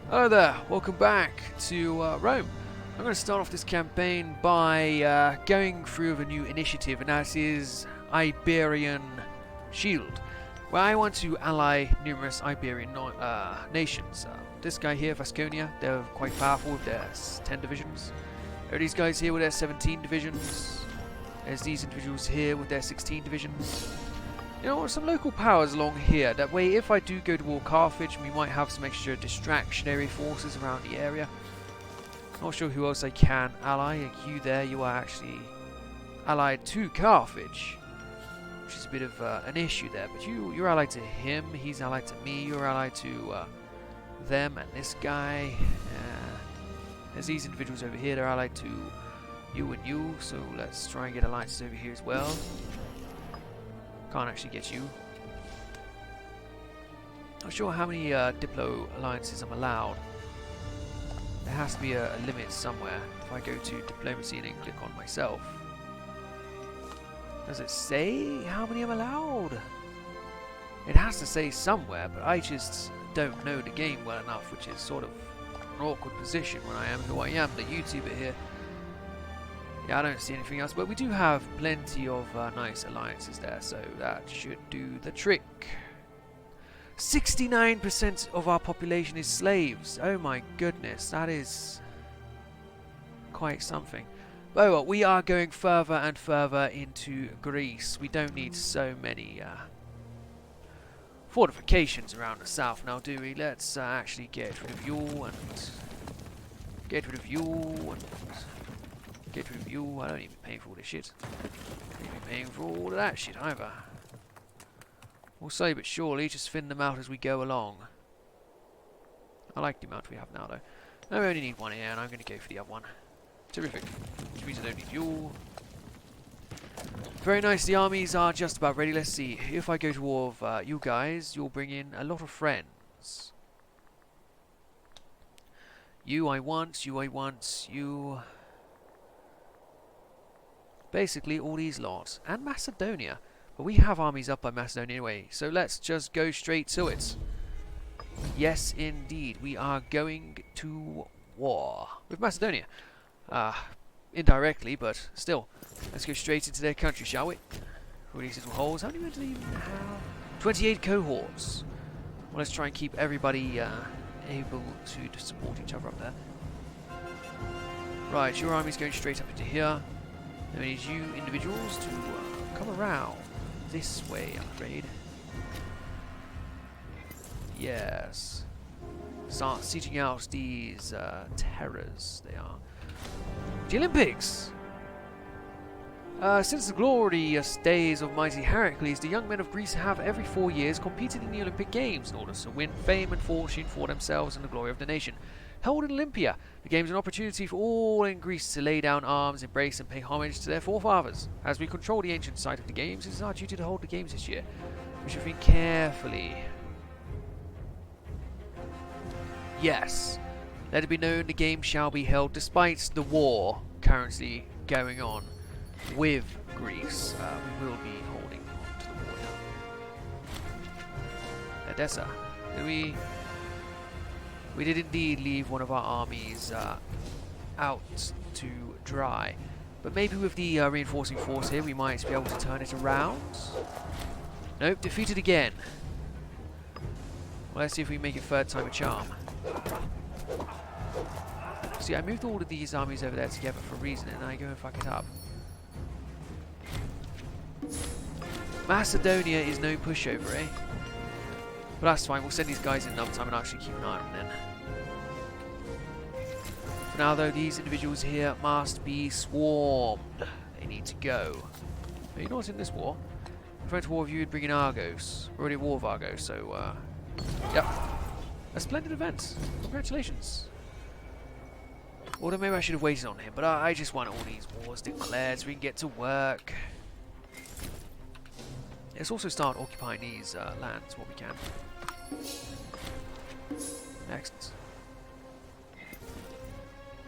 Hello there, welcome back to Rome. I'm going to start off this campaign by going through the new initiative, and that is Iberian Shield, where I want to ally numerous Iberian nations. This guy here, Vasconia, they're quite powerful with their 10 divisions. There are these guys here with their 17 divisions. There's these individuals here with their 16 divisions. You know, some local powers along here. That way, if I do go to war Carthage, we might have some extra distractionary forces around the area. Not sure who else I can ally. Like you there, you are actually allied to Carthage, which is a bit of an issue there. But you're allied to him, he's allied to me, you're allied to them and this guy. There's these individuals over here, they're allied to you and you, so let's try and get alliances over here as well. Can't actually get you. Not sure how many Diplo alliances I'm allowed. There has to be a limit somewhere. If I go to diplomacy and then click on myself, does it say how many I'm allowed? It has to say somewhere, but I just don't know the game well enough, which is sort of an awkward position when I am who I am, the YouTuber here. Yeah, I don't see anything else, but we do have plenty of nice alliances there, so that should do the trick. 69% of our population is slaves. Oh my goodness, that is quite something. But well, we are going further and further into Greece. We don't need so many fortifications around the south now, do we? Let's actually get rid of you and get rid of you and get rid of you. I don't even pay for all this shit. I don't even paying for all of that shit either. We'll slowly but surely just thin them out as we go along. I like the amount we have now though. I only need one here and I'm going to go for the other one. Terrific. Which means I don't need you. Very nice, the armies are just about ready. Let's see. If I go to war with you guys, you'll bring in a lot of friends. You I want, you I want, you... Basically all these lots. And Macedonia. But we have armies up by Macedonia anyway. So let's just go straight to it. Yes, indeed. We are going to war with Macedonia. Indirectly, but still. Let's go straight into their country, shall we? All these little holes. How many do they even have? 28 cohorts. Well, let's try and keep everybody able to support each other up there. Right, your army's going straight up into here. Now we need you individuals to come around this way, I'm afraid. Yes. Start sieging out these terrors. They are the Olympics. Since the glorious days of mighty Heracles, the young men of Greece have every 4 years competed in the Olympic Games in order to win fame and fortune for themselves and the glory of the nation. Held in Olympia, the Games are an opportunity for all in Greece to lay down arms, embrace and pay homage to their forefathers. As we control the ancient site of the Games, it is our duty to hold the Games this year. We should think carefully. Yes, let it be known the Games shall be held despite the war currently going on with Greece. We will be holding on to the war now. Edessa. We did indeed leave one of our armies out to dry. But maybe with the reinforcing force here, we might be able to turn it around. Nope, defeated again. Well, let's see if we make it third time a charm. See, I moved all of these armies over there together for a reason, and I go and fuck it up. Macedonia is no pushover, eh? But that's fine, we'll send these guys in another time and actually keep an eye on them then. For now though, these individuals here must be swarmed. They need to go. But you're not in this war. If I went to war with you, you'd bring in Argos. We're already at war with Argos, so yep. A splendid event. Congratulations. Although maybe I should have waited on him, but I just want all these wars declared so we can get to work. Let's also start occupying these lands what we can. Next.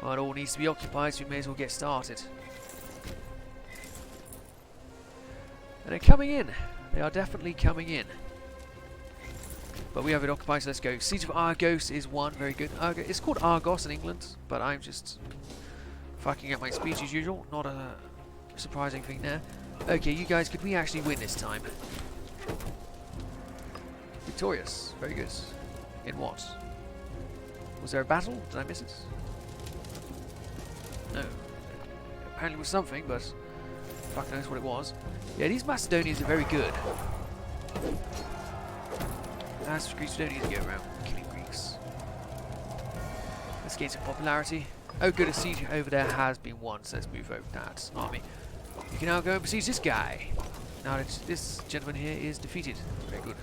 Well, it all needs to be occupied, so we may as well get started. And they're coming in. They are definitely coming in. But we have it occupied, so let's go. Siege of Argos is one, very good. It's called Argos in England, but I'm just fucking up my speech as usual. Not a surprising thing there. Okay, you guys, could we actually win this time? Victorious, very good. In what? Was there a battle? Did I miss it? No. Apparently it was something, but fuck knows what it was. Yeah, these Macedonians are very good. As for Greece, we don't need to go around killing Greeks. Let's gain some popularity. Oh good, a siege over there has been won, so let's move over that army. You can now go and besiege this guy. Now that this gentleman here is defeated. Very good.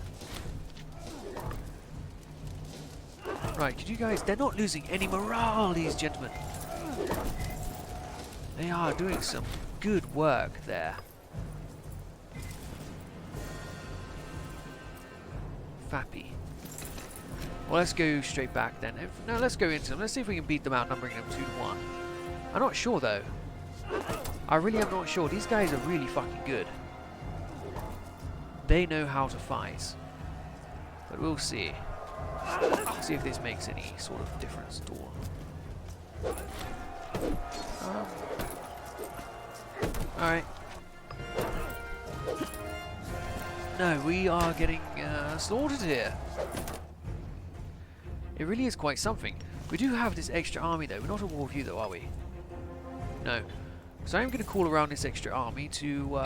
Right, could you guys... They're not losing any morale, these gentlemen. They are doing some good work there. Fappy. Well, let's go straight back then. No, let's go into them. Let's see if we can beat them out, numbering them 2-1. I'm not sure, though. I really am not sure. These guys are really fucking good. They know how to fight. But we'll see. See if this makes any sort of difference at all. Alright. No, we are getting slaughtered here. It really is quite something. We do have this extra army though. We're not at war with you though, are we? No. So I'm going to call around this extra army to...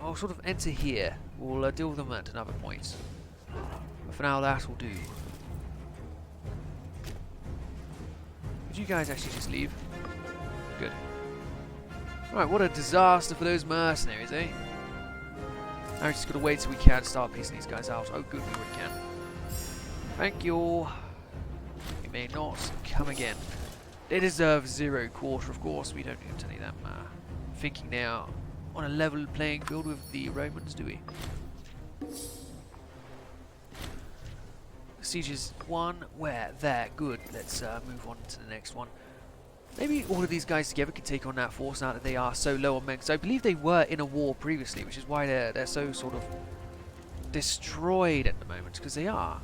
I'll sort of enter here. We'll deal with them at another point. But for now that will do. Would you guys actually just leave? Good. Alright, what a disaster for those mercenaries, eh? Now we just got to wait till we can start piecing these guys out. Oh good, we already can. Thank you. We may not come again. They deserve 0 quarter, of course. We don't need to tell them. Thinking now on a level playing field with the Romans, do we? Sieges 1, where? There, good. Let's move on to the next one. Maybe all of these guys together could take on that force now that they are so low on men. Because I believe they were in a war previously, which is why they're so sort of destroyed at the moment. Because they are,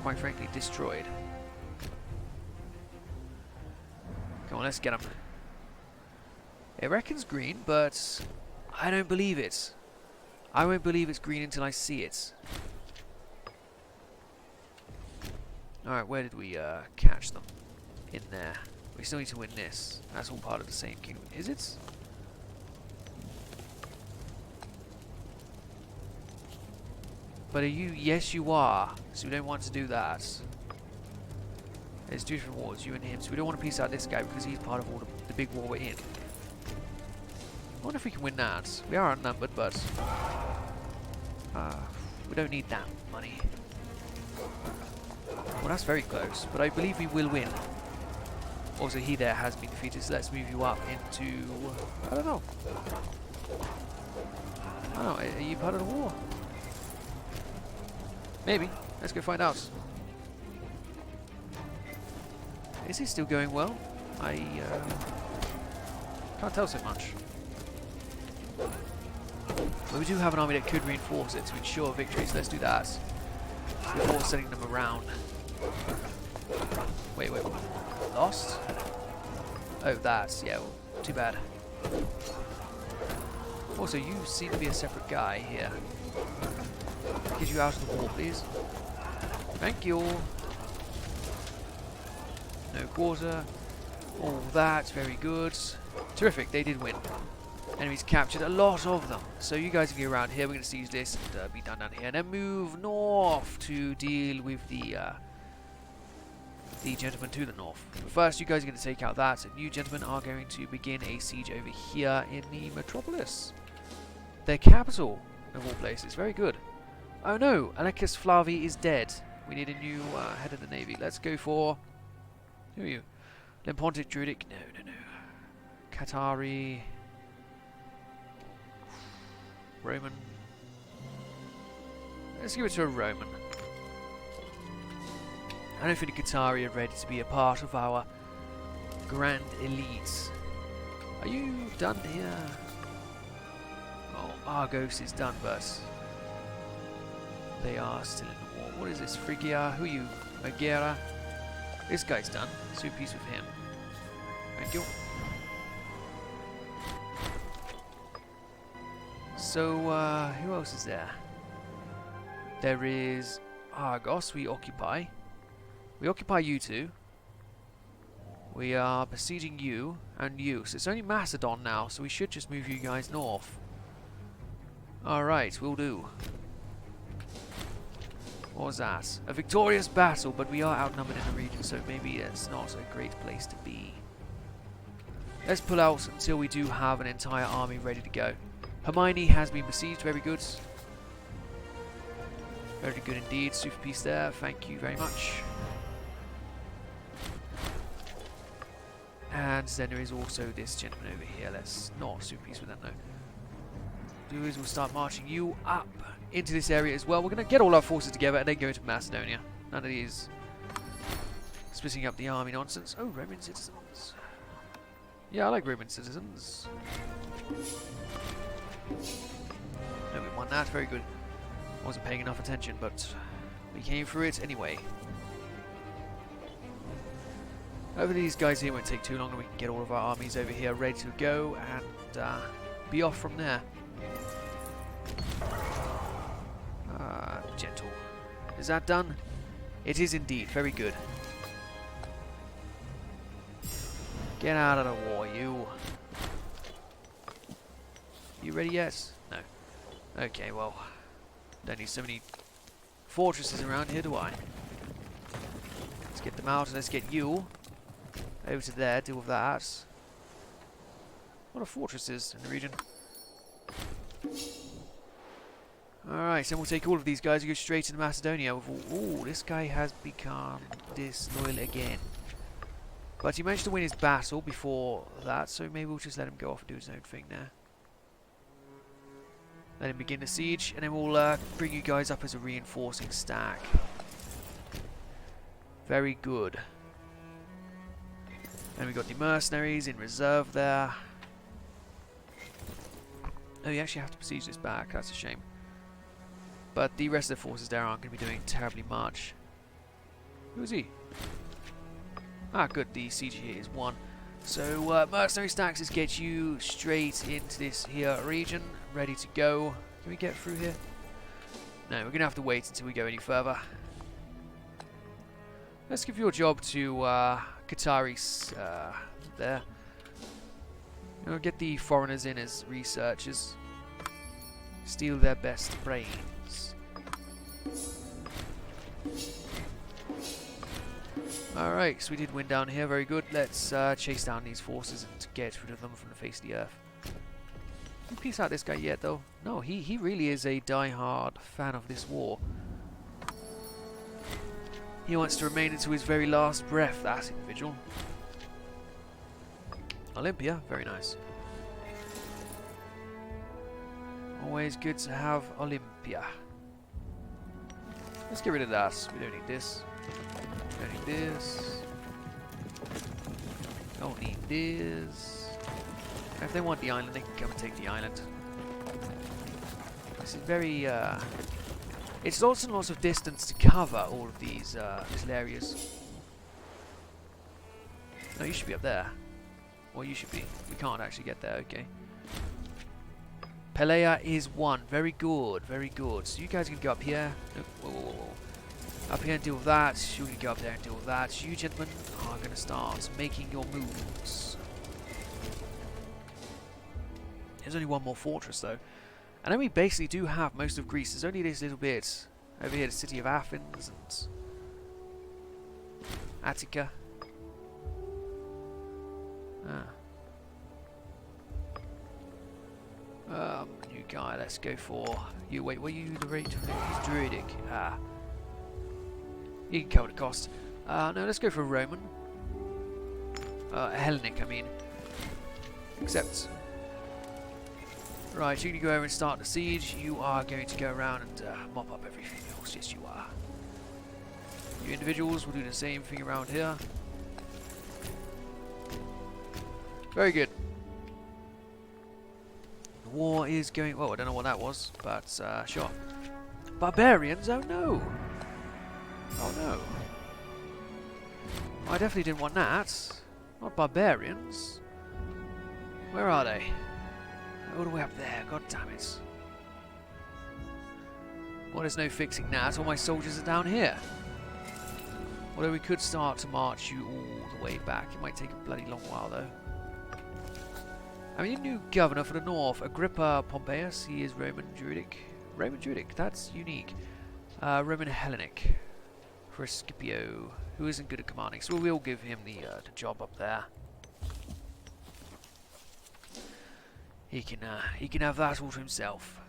quite frankly, destroyed. Come on, let's get them. It reckons green, but I don't believe it. I won't believe it's green until I see it. Alright, where did we catch them? In there. We still need to win this. That's all part of the same kingdom. Is it? But are you? Yes, you are. So we don't want to do that. There's 2 different wars, you and him. So we don't want to piece out this guy because he's part of all the big war we're in. I wonder if we can win that. We are outnumbered, but we don't need that money. Well, that's very close, but I believe we will win. Also, he there has been defeated, so let's move you up into... I don't know. I don't know, are you part of the war? Maybe. Let's go find out. Is he still going well? I can't tell so much. But we do have an army that could reinforce it to ensure victory, so let's do that. Before sending them around. Wait. Lost? Oh, that's... yeah, well, too bad. Also, you seem to be a separate guy here. Get you out of the war, please. Thank you. No quarter. All that, very good. Terrific, they did win. Enemies captured a lot of them. So you guys can go around here. We're going to seize this and be done down here. And then move north to deal with the gentleman to the north. But first, you guys are going to take out that. And you gentlemen are going to begin a siege over here in the metropolis. Their capital, of all places. Very good. Oh no, Alecus Flavi is dead. We need a new head of the navy. Let's go for... Who are you? Lempontic Druidic? No. Qatari... Roman. Let's give it to a Roman. I don't think the Qatari are ready to be a part of our grand elite. Are you done here? Oh, Argos is done, but They are still in the war. What is this? Phrygia? Who are you? Megara? This guy's done. So peace with him. Thank you. So, who else is there? There is Argos, we occupy. We occupy you two. We are besieging you and you. So it's only Macedon now, so we should just move you guys north. Alright, we'll do. What was that? A victorious battle, but we are outnumbered in the region, so maybe it's not a great place to be. Let's pull out until we do have an entire army ready to go. Hermione has been besieged, very good. Very good indeed, super piece there, thank you very much. And then there is also this gentleman over here, let's not super piece with that, no. Do is we'll start marching you up into this area as well. We're going to get all our forces together and then go into Macedonia. None of these splitting up the army nonsense. Oh, Roman citizens. Yeah, I like Roman citizens. No, we won that. Very good. Wasn't paying enough attention, but we came through it anyway. Over these guys here won't take too long, and we can get all of our armies over here ready to go and be off from there. Gentle. Is that done? It is indeed. Very good. Get out of the war, you. You ready yet? No. Okay, well, don't need so many fortresses around here, do I? Let's get them out and let's get you over to there, deal with that. What are fortresses in the region? Alright, so we'll take all of these guys and go straight into Macedonia. Ooh, this guy has become disloyal again. But he managed to win his battle before that, so maybe we'll just let him go off and do his own thing there. Let him begin the siege, and then we'll bring you guys up as a reinforcing stack. Very good. And we got the mercenaries in reserve there. Oh, you actually have to besiege this back, that's a shame. But the rest of the forces there aren't going to be doing terribly much. Who is he? Ah, good, the siege here is won. So, mercenary stacks is get you straight into this here region, ready to go. Can we get through here? No, we're going to have to wait until we go any further. Let's give your job to Qataris there. You know, get the foreigners in as researchers. Steal their best brains. Alright, so we did win down here, very good. Let's chase down these forces and get rid of them from the face of the earth. Didn't peace out this guy yet, though. No, he really is a die-hard fan of this war. He wants to remain until his very last breath, that individual. Olympia, very nice. Always good to have Olympia. Let's get rid of that. We don't need this. Don't need this. Don't need this. And if they want the island, they can come and take the island. This is very, it's lots and lots of distance to cover all of these little areas. No, you should be up there. Well, you should be. We can't actually get there, okay. Pelea is one. Very good, very good. So you guys can go up here. Nope. Whoa, whoa, whoa. Up here and deal with that. You can go up there and deal with that. You gentlemen are going to start making your moves. There's only one more fortress though. And then we basically do have most of Greece. There's only this little bit over here, the city of Athens and Attica. New guy, let's go for you. Wait, were you the rate? He's Druidic. You can cover the cost. No, let's go for Roman. Hellenic, I mean. Except. Right, you're going to go over and start the siege. You are going to go around and mop up everything else. Yes, you are. You individuals will do the same thing around here. Very good. The war is going... Well, I don't know what that was, but sure. Barbarians? Oh no! Oh no. I definitely didn't want that. Not barbarians. Where are they? All the way up there, god damn it. Well, there's no fixing that. All my soldiers are down here. Although we could start to march you all the way back. It might take a bloody long while, though. I mean, a new governor for the north, Agrippa Pompeius. He is Roman Druidic. Roman Druidic, that's unique. Roman Hellenic for Scipio, who isn't good at commanding. So we'll give him the job up there. He can have that all to himself.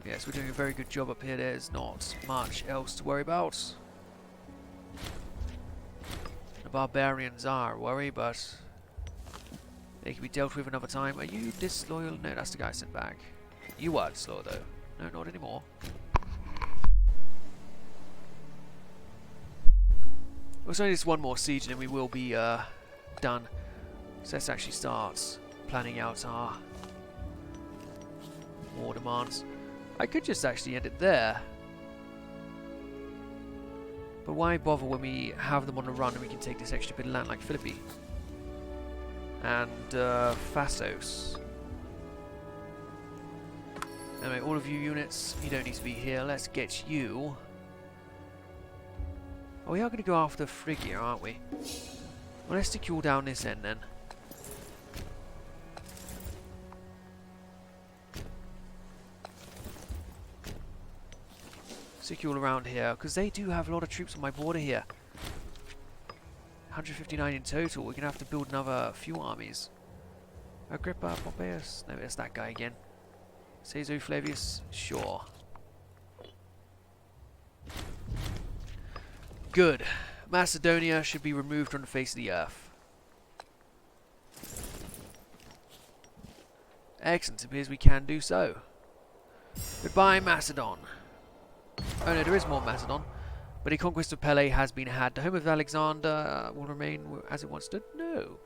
Yes, we're doing a very good job up here. There's not much else to worry about. The barbarians are a worry, but they can be dealt with another time. Are you disloyal? No, that's the guy I sent back. You are disloyal, though. No, not anymore. We'll only just one more siege and then we will be done. So let's actually start planning out our war demands. I could just actually end it there. But why bother when we have them on the run and we can take this extra bit of land like Philippi? And Phasos. Anyway, all of you units, you don't need to be here. Let's get you. Oh, we are going to go after Phrygia, aren't we? Well, let's stick you all down this end then. Stick you all around here, because they do have a lot of troops on my border here. 159 in total. We're going to have to build another few armies. Agrippa, Pompeius. No, it's that guy again. Caesar Flavius. Sure. Good. Macedonia should be removed from the face of the earth. Excellent. It appears we can do so. Goodbye, Macedon. Oh no, there is more Macedon. But a conquest of Pele has been had. The home of Alexander will remain as it once stood? No.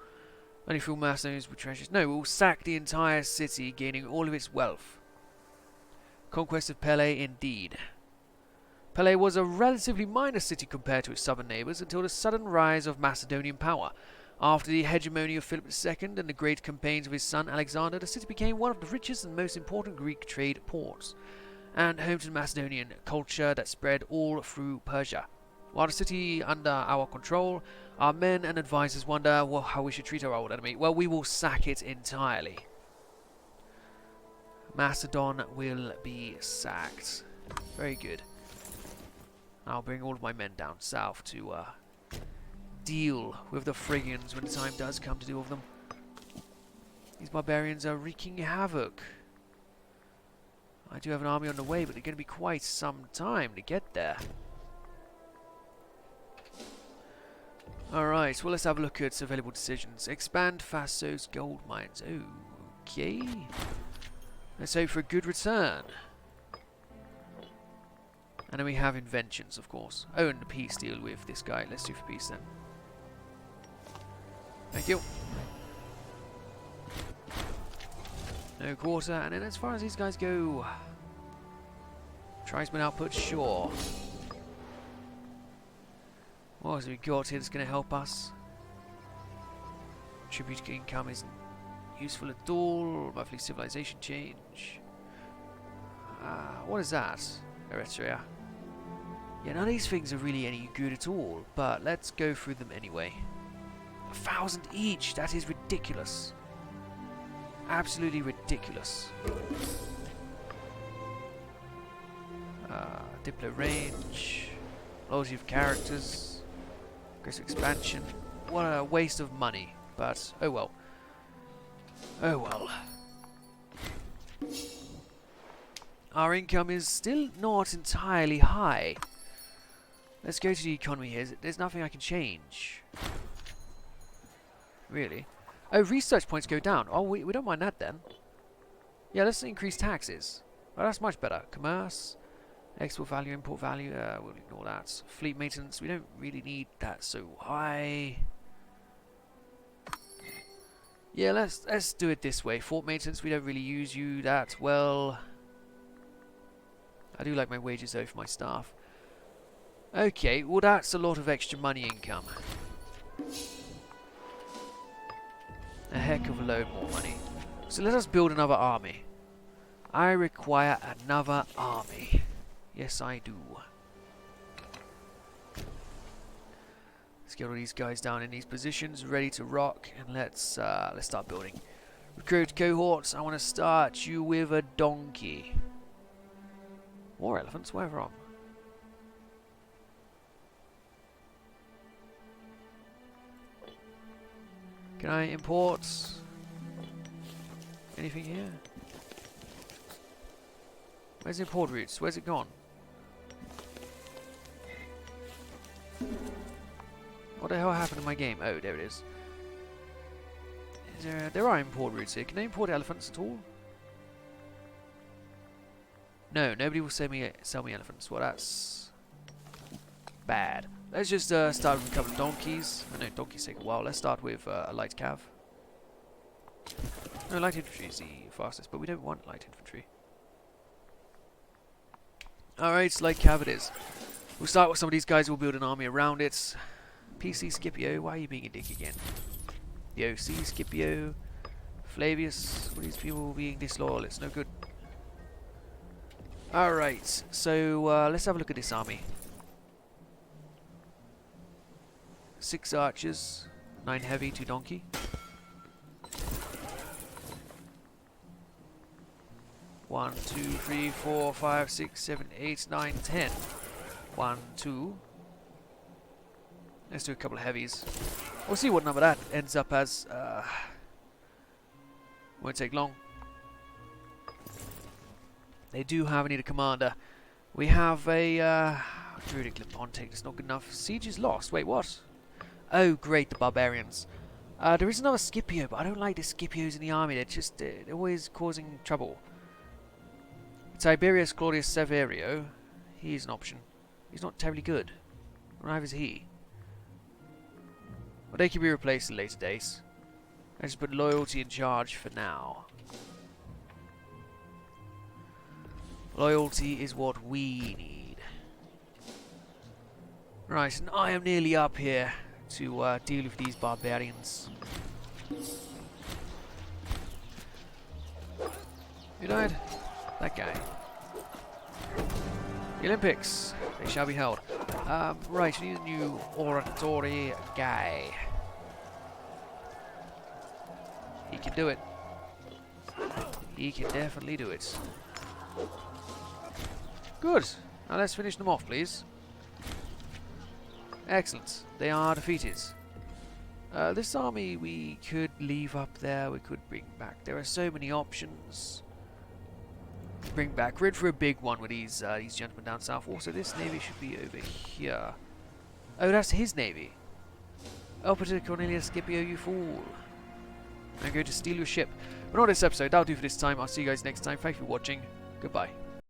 Only full Macedonians with treasures. No, we'll sack the entire city, gaining all of its wealth. Conquest of Pele, indeed. Pele was a relatively minor city compared to its southern neighbours until the sudden rise of Macedonian power. After the hegemony of Philip II and the great campaigns of his son Alexander, the city became one of the richest and most important Greek trade ports, and home to the Macedonian culture that spread all through Persia. While the city under our control, our men and advisors wonder how we should treat our old enemy. Well, we will sack it entirely. Macedon will be sacked. Very good. I'll bring all of my men down south to deal with the Phrygians when the time does come to deal with them. These barbarians are wreaking havoc. I do have an army on the way, but they're going to be quite some time to get there. Alright, well, let's have a look at available decisions. Expand Phasos gold mines. Okay. Let's hope for a good return. And then we have inventions, of course. Oh, and the peace deal with this guy. Let's do for peace then. Thank you. No quarter. And then as far as these guys go... Tribesman output, sure. What have we got here that's going to help us? Tribute income isn't useful at all. Monthly civilization change. What is that? Eritrea. Yeah, none of these things are really any good at all, but let's go through them anyway. 1,000 each! That is ridiculous. Absolutely ridiculous. Diplo range. Loyalty of characters. Aggressive expansion. What a waste of money, but oh well. Oh well. Our income is still not entirely high. Let's go to the economy here. There's nothing I can change. Really? Oh, research points go down. Oh, we don't mind that then. Yeah, let's increase taxes. Oh, that's much better. Commerce. Export value, import value. We'll ignore that. Fleet maintenance. We don't really need that so high. Yeah, let's do it this way. Fort maintenance, we don't really use you that well. I do like my wages though for my staff. Okay, well that's a lot of extra money income. A heck of a load more money. So let us build another army. I require another army. Yes, I do. Let's get all these guys down in these positions, ready to rock, and let's start building. Recruit cohorts. I want to start you with a donkey. More elephants? Where from? Can I import anything here? Where's the import routes? Where's it gone? What the hell happened to my game? Oh, there it is. There are import routes here. Can they import elephants at all? No, nobody will sell me elephants. Well, that's bad. Let's just start with a couple of donkeys. I know donkeys take a while. Let's start with a light cav. No, light infantry is the fastest, but we don't want light infantry. Alright, light cav it is. We'll start with some of these guys. We'll build an army around it. PC Scipio, why are you being a dick again? The OC Scipio, Flavius, all these people being disloyal, it's no good. Alright, so let's have a look at this army. 6 archers, 9 heavy, 2 donkey. One, 2, 3, 4, 5, 6, 7, 8, 9, 10. 1, 2. Let's do a couple of heavies. We'll see what number that ends up as. Won't take long. They do have, I need a commander. We have a Druidic Lepontic, that's not good enough. Siege is lost. Wait, what? Oh, great, the barbarians. There is another Scipio, but I don't like the Scipios in the army. They're just they're always causing trouble. Tiberius Claudius Severio. He's an option. He's not terribly good. Neither is he. But they can be replaced at later dates. I just put loyalty in charge for now. Loyalty is what we need. Right, and I am nearly up here to deal with these barbarians. Who died? That guy. The Olympics. They shall be held. Right, we need a new oratory guy. He can do it. He can definitely do it. Good. Now let's finish them off, please. Excellent. They are defeated. This army we could leave up there. We could bring back. There are so many options. Bring back. We're in for a big one with these gentlemen down south. Also, this navy should be over here. Oh, that's his navy. Operator Cornelius Scipio, you fool. I'm going to steal your ship. But not this episode. That'll do for this time. I'll see you guys next time. Thank you for watching. Goodbye.